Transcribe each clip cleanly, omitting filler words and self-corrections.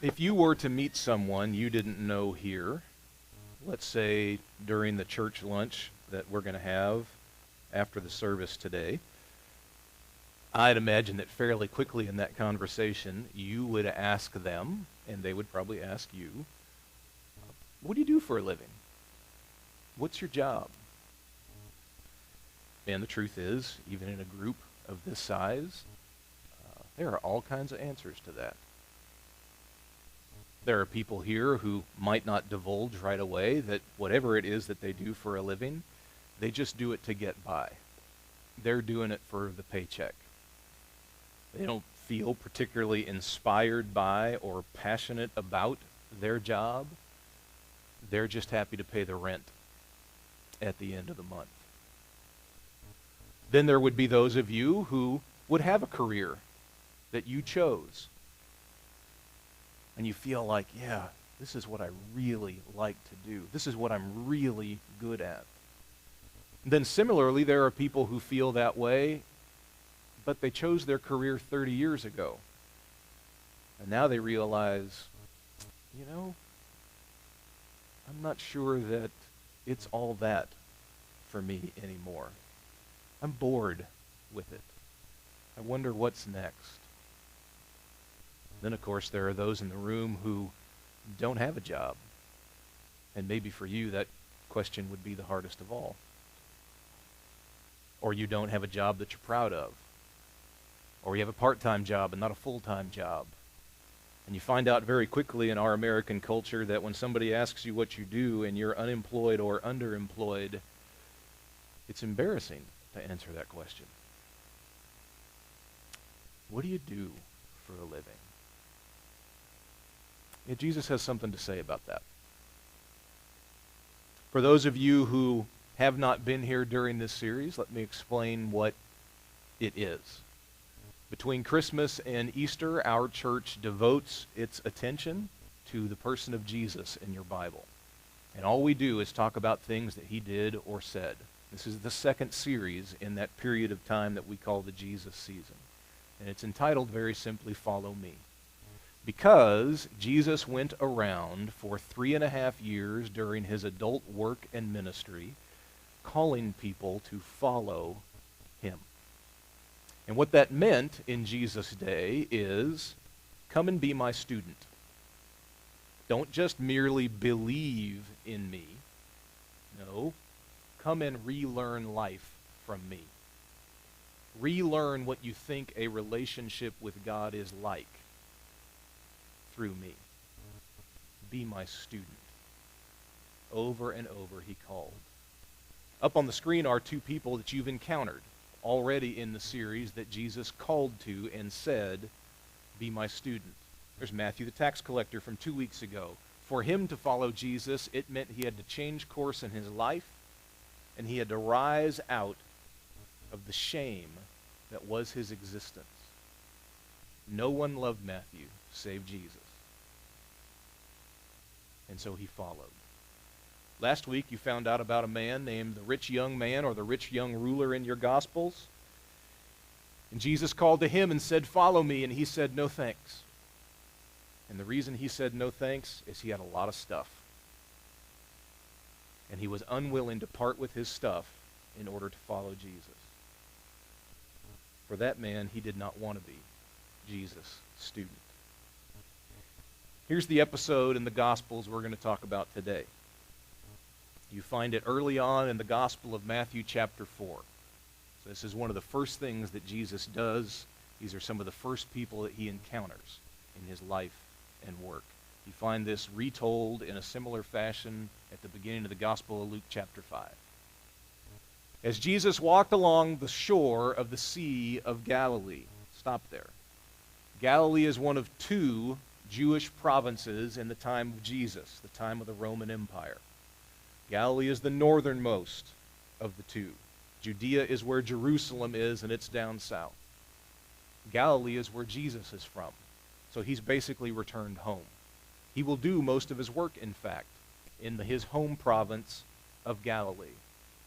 If you were to meet someone you didn't know here, let's say during the church lunch that we're going to have after the service today, I'd imagine that fairly quickly in that conversation, you would ask them, and they would probably ask you, what do you do for a living? What's your job? And the truth is, even in a group of this size, there are all kinds of answers to that. There are people here who might not divulge right away that whatever it is that they do for a living, they just do it to get by. They're doing it for the paycheck. They don't feel particularly inspired by or passionate about their job. They're just happy to pay the rent at the end of the month. Then there would be those of you who would have a career that you chose. And you feel like, yeah, this is what I really like to do. This is what I'm really good at. Then similarly, there are people who feel that way, but they chose their career 30 years ago. And now they realize, I'm not sure that it's all that for me anymore. I'm bored with it. I wonder what's next. Then, of course, there are those in the room who don't have a job. And maybe for you, that question would be the hardest of all. Or you don't have a job that you're proud of. Or you have a part-time job and not a full-time job. And you find out very quickly in our American culture that when somebody asks you what you do and you're unemployed or underemployed, it's embarrassing to answer that question. What do you do for a living? Yeah, Jesus has something to say about that. For those of you who have not been here during this series, let me explain what it is. Between Christmas and Easter, our church devotes its attention to the person of Jesus in your Bible. And all we do is talk about things that he did or said. This is the second series in that period of time that we call the Jesus season. And it's entitled very simply, Follow Me. Because Jesus went around for 3.5 years during his adult work and ministry, calling people to follow him. And what that meant in Jesus' day is, come and be my student. Don't just merely believe in me. No, come and relearn life from me. Relearn what you think a relationship with God is like through me. Be my student. Over and over he called. Up on the screen are two people that you've encountered already in the series that Jesus called to and said, be my student. There's Matthew the tax collector from 2 weeks ago. For him to follow Jesus, it meant he had to change course in his life, and he had to rise out of the shame that was his existence. No one loved Matthew save Jesus. And so he followed. Last week you found out about a man named the rich young man or the rich young ruler in your Gospels. And Jesus called to him and said, follow me, and he said, no thanks. And the reason he said no thanks is he had a lot of stuff. And he was unwilling to part with his stuff in order to follow Jesus. For that man, he did not want to be Jesus' student. Here's the episode in the Gospels we're going to talk about today. You find it early on in the Gospel of Matthew chapter 4. So this is one of the first things that Jesus does. These are some of the first people that he encounters in his life and work. You find this retold in a similar fashion at the beginning of the Gospel of Luke chapter 5. As Jesus walked along the shore of the Sea of Galilee, stop there. Galilee is one of two Jewish provinces in the time of Jesus, the time of the Roman Empire. Galilee is the northernmost of the two. Judea is where Jerusalem is, and it's down south. Galilee is where Jesus is from. So he's basically returned home. He will do most of his work, in fact, in his home province of Galilee.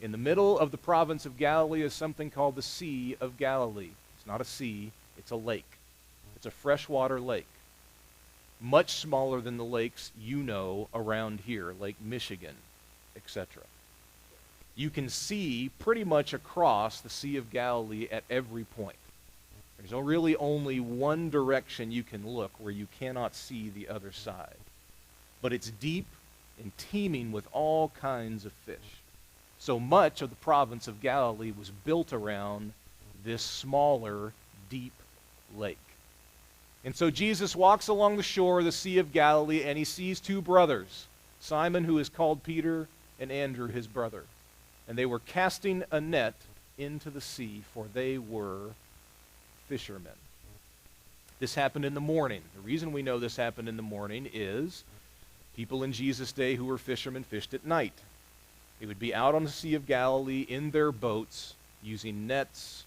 In the middle of the province of Galilee is something called the Sea of Galilee. It's not a sea, it's a lake. It's a freshwater lake. much smaller than the lakes you know around here, Lake Michigan, etc. You can see pretty much across the Sea of Galilee at every point. There's really only one direction you can look where you cannot see the other side. But it's deep and teeming with all kinds of fish. So much of the province of Galilee was built around this smaller, deep lake. And so Jesus walks along the shore of the Sea of Galilee, and he sees two brothers, Simon, who is called Peter, and Andrew, his brother. And they were casting a net into the sea, for they were fishermen. This happened in the morning. The reason we know this happened in the morning is people in Jesus' day who were fishermen fished at night. They would be out on the Sea of Galilee in their boats using nets,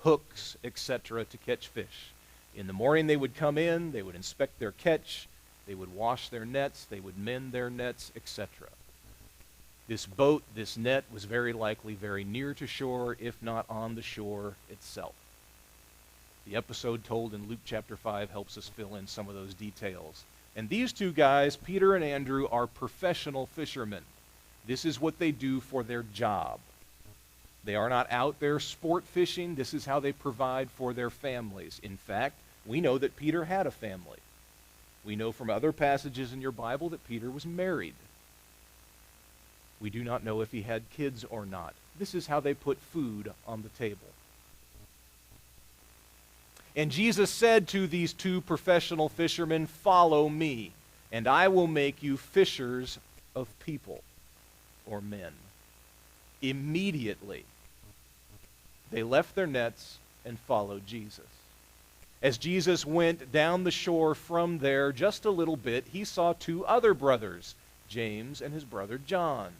hooks, etc. to catch fish. In the morning they would come in, they would inspect their catch, they would wash their nets, they would mend their nets, etc. This boat, this net, was very likely very near to shore, if not on the shore itself. The episode told in Luke chapter 5 helps us fill in some of those details. And these two guys, Peter and Andrew, are professional fishermen. This is what they do for their job. They are not out there sport fishing. This is how they provide for their families. In fact, we know that Peter had a family. We know from other passages in your Bible that Peter was married. We do not know if he had kids or not. This is how they put food on the table. And Jesus said to these two professional fishermen, "Follow me, and I will make you fishers of people," or men. Immediately, they left their nets and followed Jesus. As Jesus went down the shore from there just a little bit, he saw two other brothers, James and his brother John,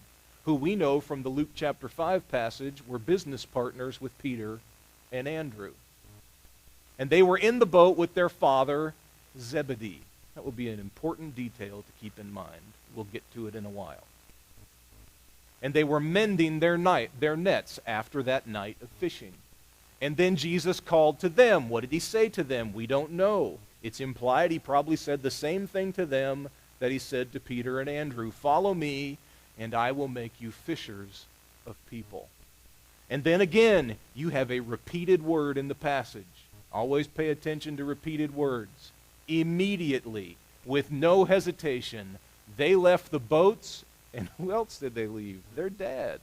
who we know from the Luke chapter 5 passage were business partners with Peter and Andrew. And they were in the boat with their father, Zebedee. That will be an important detail to keep in mind. We'll get to it in a while. And they were mending their nets after that night of fishing. And then Jesus called to them. What did he say to them? We don't know. It's implied he probably said the same thing to them that he said to Peter and Andrew. "Follow me, and I will make you fishers of people." And then again, you have a repeated word in the passage. Always pay attention to repeated words. Immediately, with no hesitation, they left the boats. And who else did they leave? Their dad.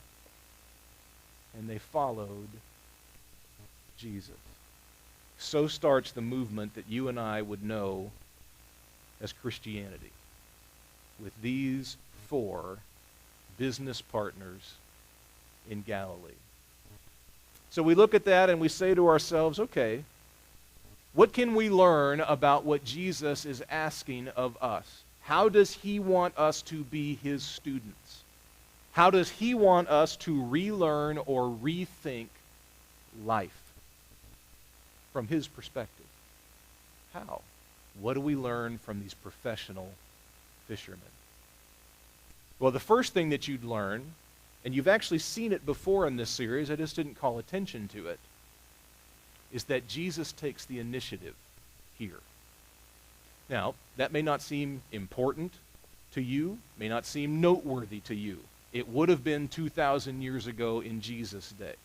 And they followed Jesus. So starts the movement that you and I would know as Christianity, with these four business partners in Galilee. So we look at that and we say to ourselves, okay, what can we learn about what Jesus is asking of us? How does he want us to be his students? How does he want us to relearn or rethink life from his perspective? How? What do we learn from these professional fishermen? Well, the first thing that you'd learn, and you've actually seen it before in this series, I just didn't call attention to it, is that Jesus takes the initiative here. Now, that may not seem important to you, may not seem noteworthy to you. It would have been 2,000 years ago in Jesus' day.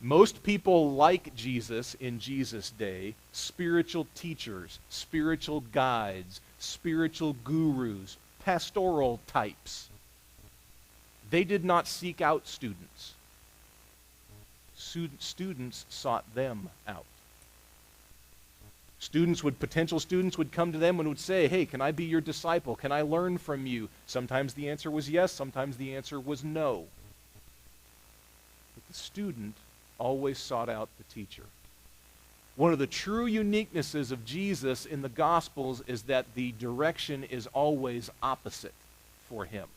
Most people like Jesus in Jesus' day, spiritual teachers, spiritual guides, spiritual gurus, pastoral types. They did not seek out students. Students sought them out. Potential students would come to them and would say, "Hey, can I be your disciple? Can I learn from you?" Sometimes the answer was yes, sometimes the answer was no. But the student always sought out the teacher. One of the true uniquenesses of Jesus in the Gospels is that the direction is always opposite for him.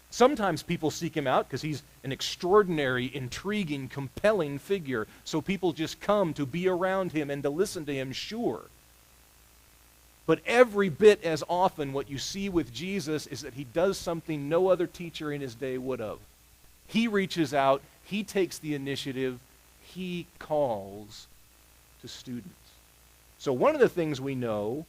Sometimes people seek him out because he's an extraordinary, intriguing, compelling figure. So people just come to be around him and to listen to him, sure. But every bit as often what you see with Jesus is that he does something no other teacher in his day would have. He reaches out, he takes the initiative, he calls to students. So one of the things we know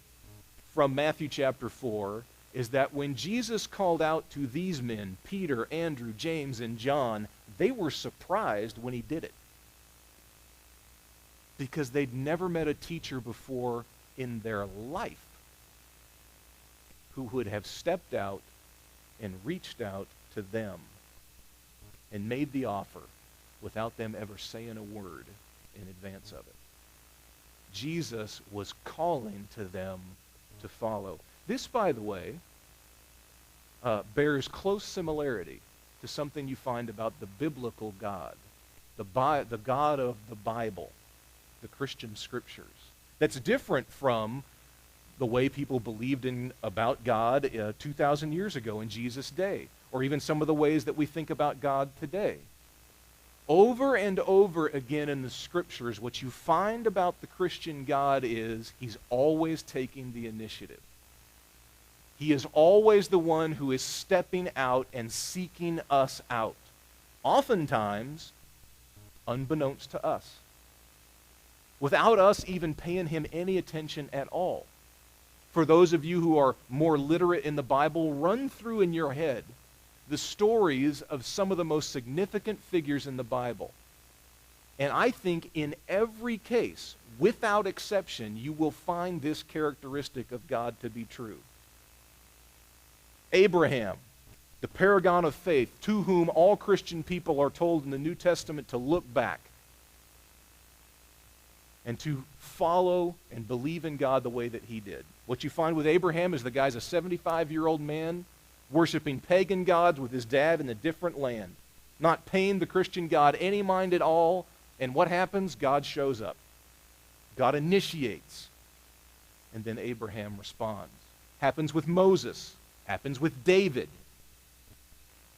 from Matthew chapter 4 is that when Jesus called out to these men, Peter, Andrew, James, and John, they were surprised when he did it. Because they'd never met a teacher before in their life who would have stepped out and reached out to them and made the offer without them ever saying a word in advance of it. Jesus was calling to them to follow. This, by the way, bears close similarity to something you find about the biblical God, the God of the Bible, the Christian scriptures. That's different from the way people believed about God 2,000 years ago in Jesus' day, or even some of the ways that we think about God today. Over and over again in the scriptures, what you find about the Christian God is he's always taking the initiative. He is always the one who is stepping out and seeking us out, oftentimes unbeknownst to us, without us even paying him any attention at all. For those of you who are more literate in the Bible, run through in your head the stories of some of the most significant figures in the Bible. And I think in every case, without exception, you will find this characteristic of God to be true. Abraham, the paragon of faith, to whom all Christian people are told in the New Testament to look back and to follow and believe in God the way that he did. What you find with Abraham is the guy's a 75-year-old man worshiping pagan gods with his dad in a different land, not paying the Christian God any mind at all. And what happens? God shows up. God initiates. And then Abraham responds. Happens with Moses. Happens with David.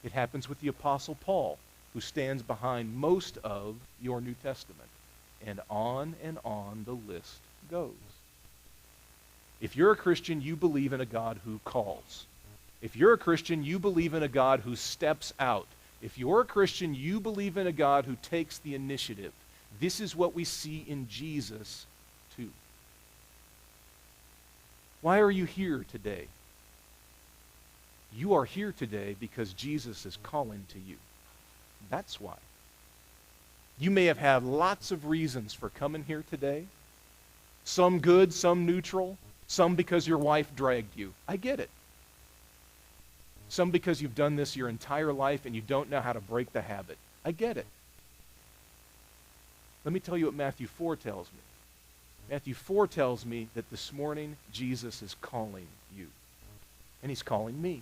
It happens with the Apostle Paul, who stands behind most of your New Testament. And on the list goes. If you're a Christian, you believe in a God who calls. If you're a Christian, you believe in a God who steps out. If you're a Christian, you believe in a God who takes the initiative. This is what we see in Jesus, too. Why are you here today? You are here today because Jesus is calling to you. That's why. You may have had lots of reasons for coming here today. Some good, some neutral, some because your wife dragged you. I get it. Some because you've done this your entire life and you don't know how to break the habit. I get it. Let me tell you what Matthew 4 tells me. Matthew 4 tells me that this morning Jesus is calling you. And he's calling me.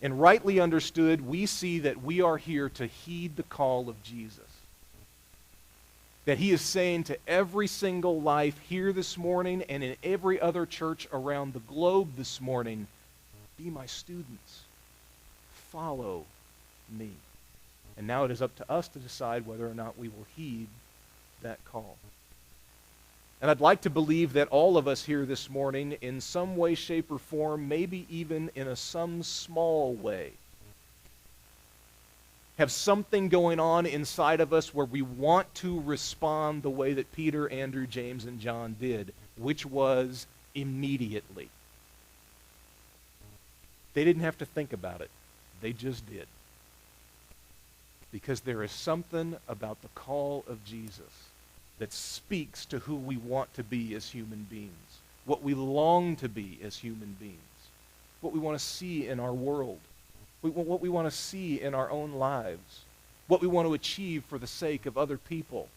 And rightly understood, we see that we are here to heed the call of Jesus. That he is saying to every single life here this morning and in every other church around the globe this morning, be my students. Follow me. And now it is up to us to decide whether or not we will heed that call. And I'd like to believe that all of us here this morning, in some way, shape, or form, maybe even in some small way, have something going on inside of us where we want to respond the way that Peter, Andrew, James, and John did, which was immediately. They didn't have to think about it. They just did. Because there is something about the call of Jesus that speaks to who we want to be as human beings, what we long to be as human beings, what we want to see in our world, what we want to see in our own lives, what we want to achieve for the sake of other people.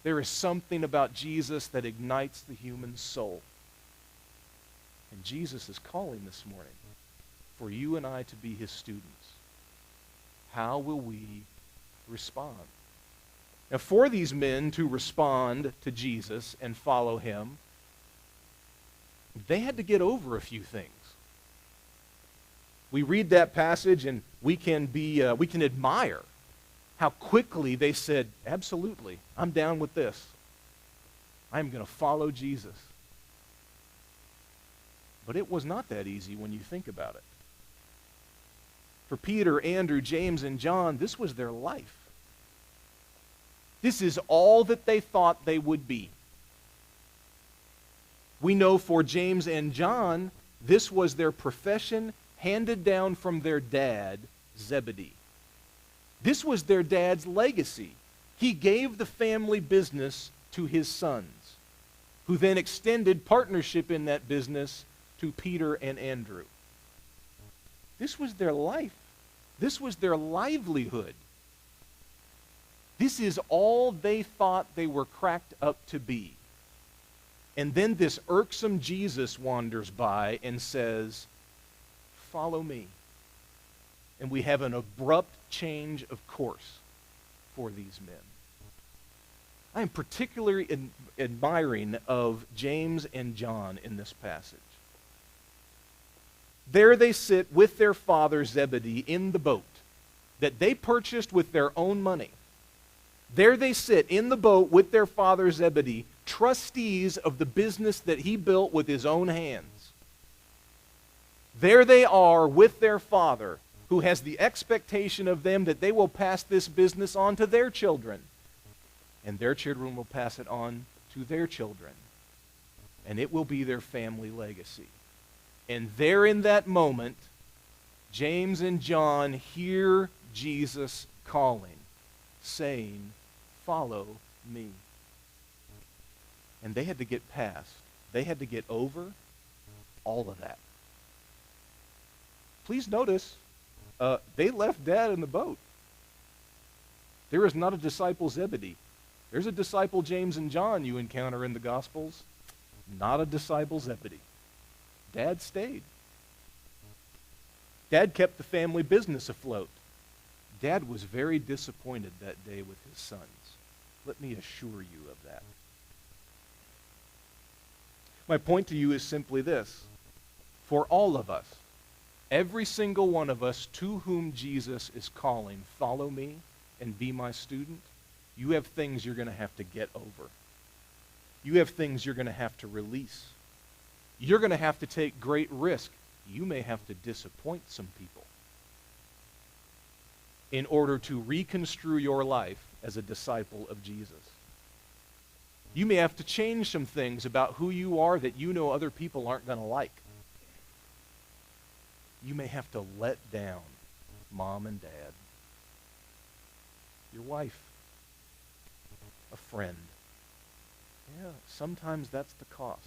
There is something about Jesus that ignites the human soul. And Jesus is calling this morning for you and I to be his students. How will we respond? Now, for these men to respond to Jesus and follow him, they had to get over a few things. We read that passage and we can admire how quickly they said, absolutely, I'm down with this. I'm going to follow Jesus. But it was not that easy when you think about it. For Peter, Andrew, James, and John, this was their life. This is all that they thought they would be. We know for James and John, this was their profession handed down from their dad, Zebedee. This was their dad's legacy. He gave the family business to his sons, who then extended partnership in that business to Peter and Andrew. This was their life. This was their livelihood. This is all they thought they were cracked up to be. And then this irksome Jesus wanders by and says, "Follow me." And we have an abrupt change of course for these men. I am particularly admiring of James and John in this passage. There they sit with their father Zebedee in the boat that they purchased with their own money. There they sit in the boat with their father Zebedee, trustees of the business that he built with his own hands. There they are with their father, who has the expectation of them that they will pass this business on to their children. And their children will pass it on to their children. And it will be their family legacy. And there in that moment, James and John hear Jesus calling, saying, "Follow me." And they had to get past, they had to get over all of that. Please notice, they left Dad in the boat. There is not a disciple Zebedee. There's a disciple James and John you encounter in the Gospels. Not a disciple Zebedee. Dad stayed. Dad kept the family business afloat. Dad was very disappointed that day with his sons. Let me assure you of that. My point to you is simply this. For all of us, every single one of us to whom Jesus is calling, "Follow me and be my student," you have things you're going to have to get over. You have things you're going to have to release. You're going to have to take great risk. You may have to disappoint some people in order to reconstrue your life as a disciple of Jesus. You may have to change some things about who you are that you know other people aren't going to like. You may have to let down mom and dad, your wife, a friend. Yeah, sometimes that's the cost.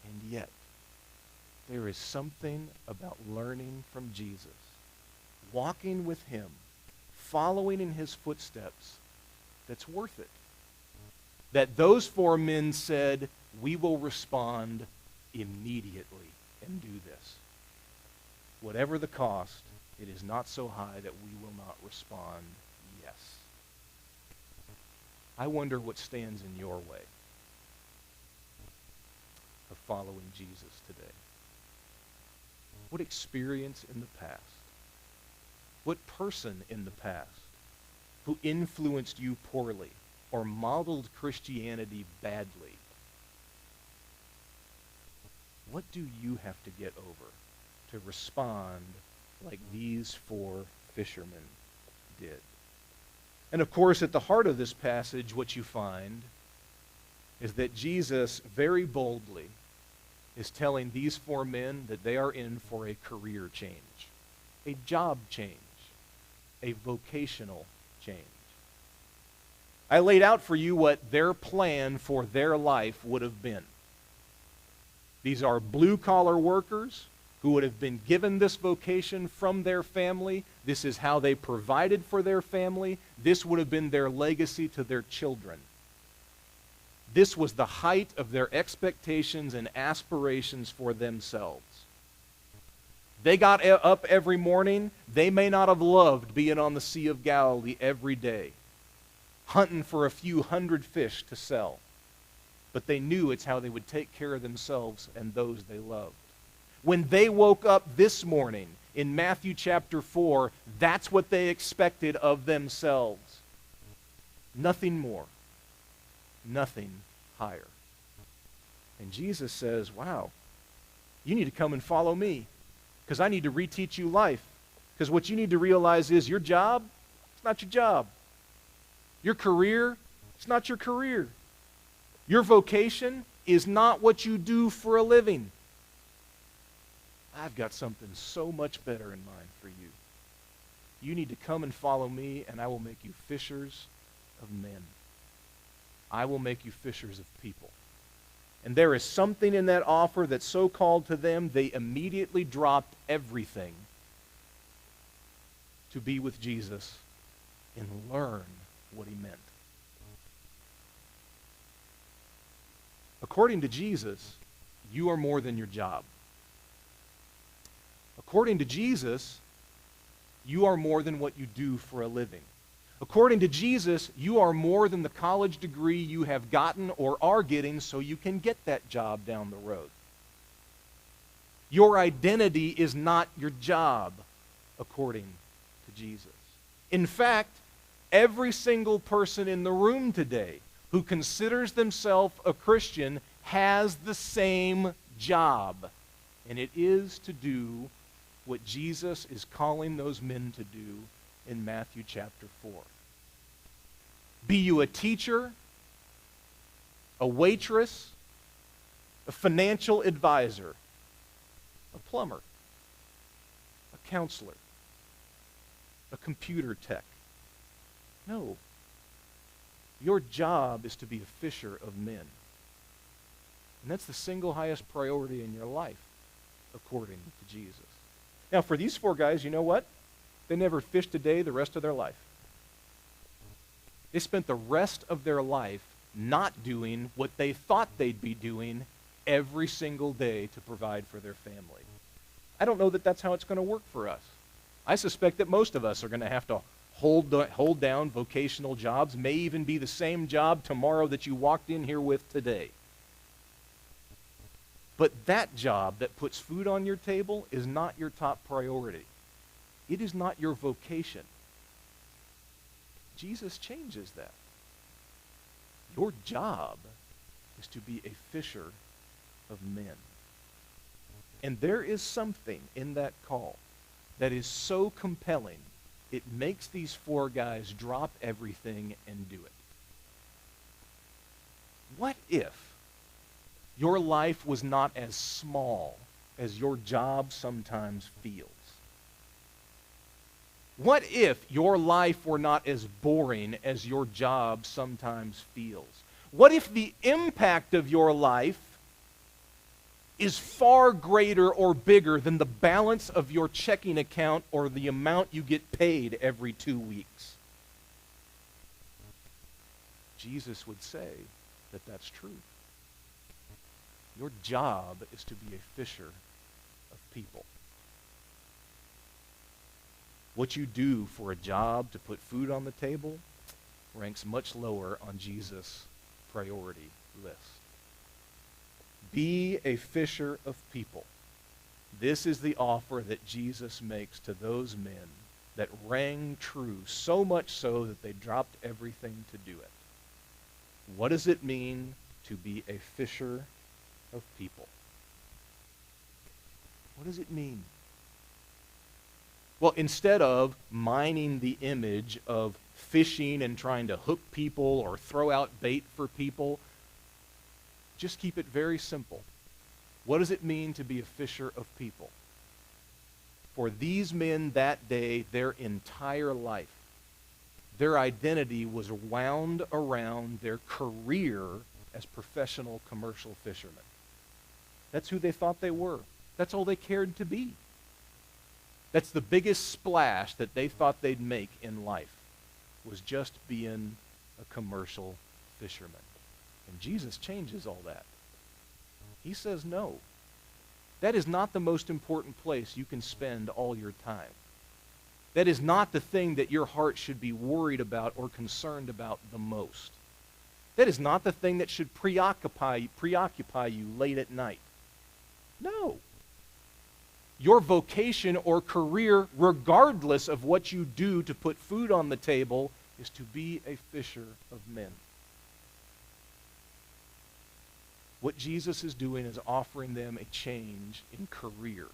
And yet, there is something about learning from Jesus, walking with him, following in his footsteps, that's worth it. That those four men said, "We will respond immediately and do this. Whatever the cost, it is not so high that we will not respond yes." I wonder what stands in your way of following Jesus today. What experience in the past? What person in the past who influenced you poorly or modeled Christianity badly? What do you have to get over to respond like these four fishermen did? And of course, at the heart of this passage, what you find is that Jesus very boldly is telling these four men that they are in for a career change, a job change, a vocational change. I laid out for you what their plan for their life would have been. These are blue-collar workers who would have been given this vocation from their family. This is how they provided for their family. This would have been their legacy to their children. This was the height of their expectations and aspirations for themselves. They got up every morning. They may not have loved being on the Sea of Galilee every day, hunting for a few hundred fish to sell. But they knew it's how they would take care of themselves and those they loved. When they woke up this morning in Matthew chapter 4, that's what they expected of themselves. Nothing more. Nothing higher. And Jesus says, wow, you need to come and follow me because I need to reteach you life. Because what you need to realize is your job, it's not your job. Your career, it's not your career. Your vocation, is not what you do for a living. I've got something so much better in mind for you. You need to come and follow me, and I will make you fishers of men. I will make you fishers of people. And there is something in that offer that's so called to them, they immediately dropped everything to be with Jesus and learn what he meant. According to Jesus, you are more than your job. According to Jesus, you are more than what you do for a living. According to Jesus, you are more than the college degree you have gotten or are getting so you can get that job down the road. Your identity is not your job, according to Jesus. In fact, every single person in the room today who considers themselves a Christian has the same job, and it is to do what Jesus is calling those men to do in Matthew chapter 4. Be you a teacher, a waitress, a financial advisor, a plumber, a counselor, a computer tech. No. Your job is to be a fisher of men. And that's the single highest priority in your life, according to Jesus. Now, for these four guys, you know what? They never fished a day the rest of their life. They spent the rest of their life not doing what they thought they'd be doing every single day to provide for their family. I don't know that that's how it's going to work for us. I suspect that most of us are going to have to hold down vocational jobs, may even be the same job tomorrow that you walked in here with today. But that job that puts food on your table is not your top priority. It is not your vocation. Jesus changes that. Your job is to be a fisher of men. And there is something in that call that is so compelling, it makes these four guys drop everything and do it. What if your life was not as small as your job sometimes feels? What if your life were not as boring as your job sometimes feels? What if the impact of your life is far greater or bigger than the balance of your checking account or the amount you get paid every 2 weeks? Jesus would say that that's true. Your job is to be a fisher of people. What you do for a job to put food on the table ranks much lower on Jesus' priority list. Be a fisher of people. This is the offer that Jesus makes to those men that rang true, so much so that they dropped everything to do it. What does it mean to be a fisher of people? What does it mean? Well, instead of mining the image of fishing and trying to hook people or throw out bait for people, just keep it very simple. What does it mean to be a fisher of people? For these men that day, their entire life, their identity was wound around their career as professional commercial fishermen. That's who they thought they were. That's all they cared to be. That's the biggest splash that they thought they'd make in life, was just being a commercial fisherman. And Jesus changes all that. He says no. That is not the most important place you can spend all your time. That is not the thing that your heart should be worried about or concerned about the most. That is not the thing that should preoccupy you late at night. No. Your vocation or career, regardless of what you do to put food on the table, is to be a fisher of men. What Jesus is doing is offering them a change in career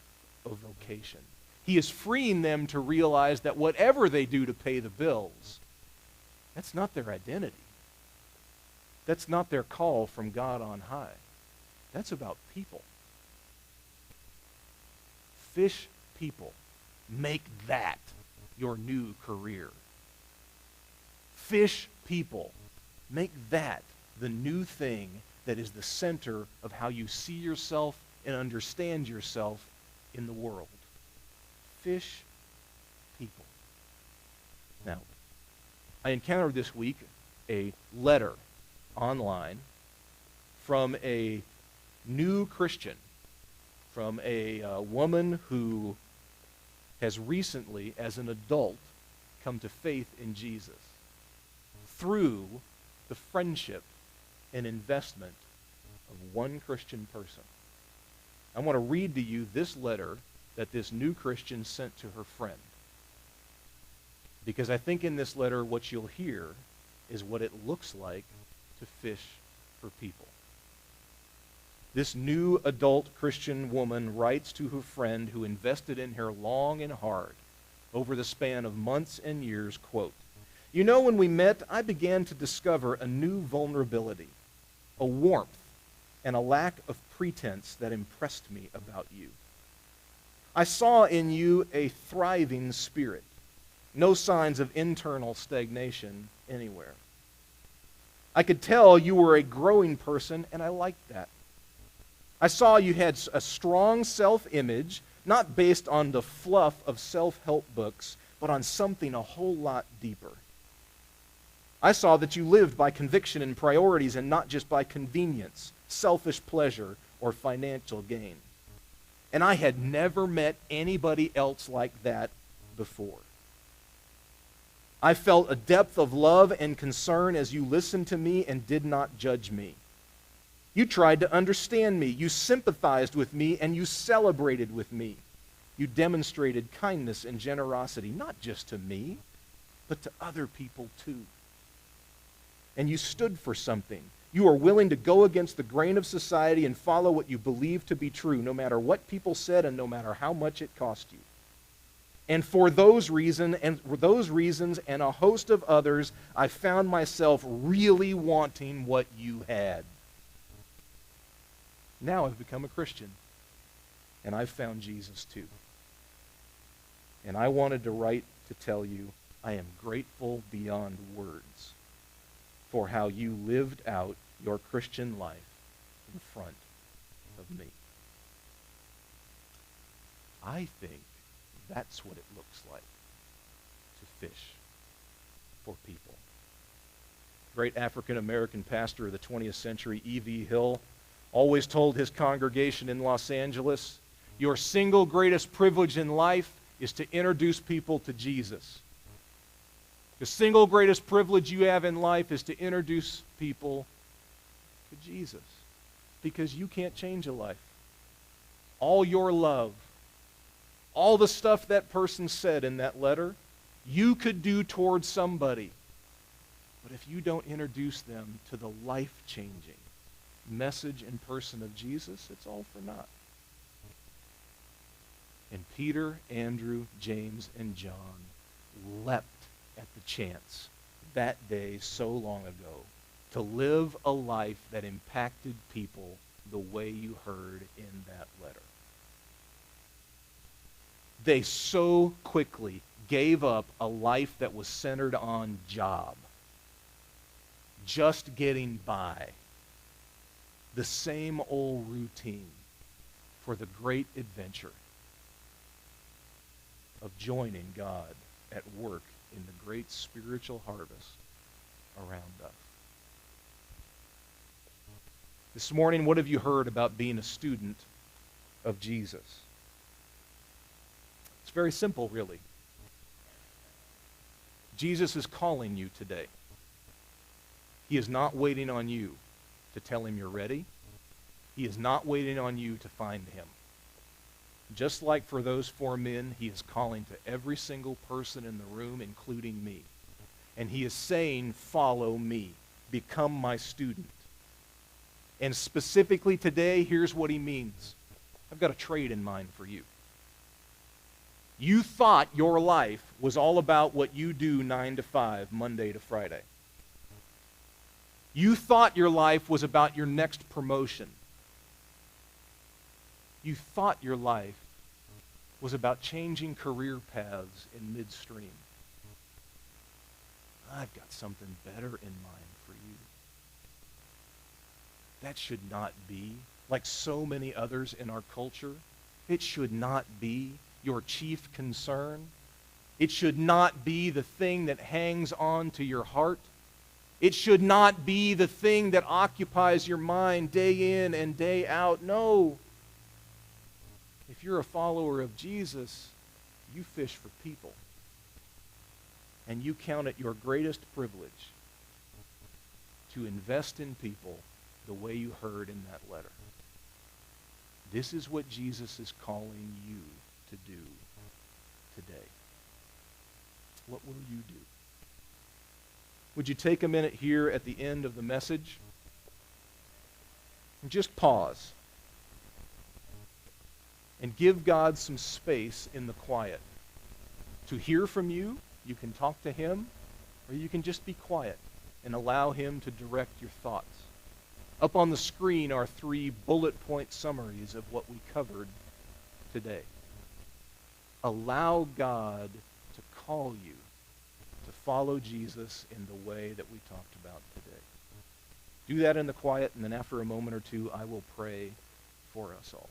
or vocation. He is freeing them to realize that whatever they do to pay the bills, that's not their identity. That's not their call from God on high. That's about people. Fish people. Make that your new career. Fish people. Make that the new thing that is the center of how you see yourself and understand yourself in the world. Fish people. Now, I encountered this week a letter online from a new Christian, from a woman who has recently, as an adult, come to faith in Jesus through the friendship and investment of one Christian person. I want to read to you this letter that this new Christian sent to her friend. Because I think in this letter what you'll hear is what it looks like to fish for people. This new adult Christian woman writes to her friend who invested in her long and hard over the span of months and years, quote, "You know, when we met, I began to discover a new vulnerability, a warmth, and a lack of pretense that impressed me about you. I saw in you a thriving spirit, no signs of internal stagnation anywhere. I could tell you were a growing person, and I liked that. I saw you had a strong self-image, not based on the fluff of self-help books, but on something a whole lot deeper. I saw that you lived by conviction and priorities and not just by convenience, selfish pleasure, or financial gain. And I had never met anybody else like that before. I felt a depth of love and concern as you listened to me and did not judge me. You tried to understand me, you sympathized with me, and you celebrated with me. You demonstrated kindness and generosity, not just to me, but to other people too. And you stood for something. You are willing to go against the grain of society and follow what you believe to be true, no matter what people said and no matter how much it cost you. And for those reasons and a host of others, I found myself really wanting what you had. Now I've become a Christian, and I've found Jesus too. And I wanted to write to tell you I am grateful beyond words for how you lived out your Christian life in front of me. I think that's what it looks like to fish for people. Great African-American pastor of the 20th century, E.V. Hill, always told his congregation in Los Angeles, your single greatest privilege in life is to introduce people to Jesus. The single greatest privilege you have in life is to introduce people to Jesus, because you can't change a life. All your love, all the stuff that person said in that letter, you could do towards somebody. But if you don't introduce them to the life-changing message and person of Jesus, it's all for naught. And Peter, Andrew, James, and John leapt at the chance that day so long ago to live a life that impacted people the way you heard in that letter. They so quickly gave up a life that was centered on job, just getting by, the same old routine, for the great adventure of joining God at work in the great spiritual harvest around us. This morning, what have you heard about being a student of Jesus? It's very simple, really. Jesus is calling you today. He is not waiting on you to tell him you're ready. He is not waiting on you to find him. Just like for those 4 men, he is calling to every single person in the room, including me. And he is saying, follow me. Become my student. And specifically today, here's what he means. I've got a trade in mind for you. You thought your life was all about what you do 9 to 5, Monday to Friday. You thought your life was about your next promotion. You thought your life was about changing career paths in midstream. I've got something better in mind for you. That should not be, like so many others in our culture, it should not be your chief concern. It should not be the thing that hangs on to your heart. It should not be the thing that occupies your mind day in and day out. No. If you're a follower of Jesus, you fish for people. And you count it your greatest privilege to invest in people the way you heard in that letter. This is what Jesus is calling you to do today. What will you do? Would you take a minute here at the end of the message and just pause and give God some space in the quiet to hear from you? You can talk to him, or you can just be quiet and allow him to direct your thoughts. Up on the screen are 3 bullet point summaries of what we covered today. Allow God to call you to follow Jesus in the way that we talked about today. Do that in the quiet, and then after a moment or two, I will pray for us all.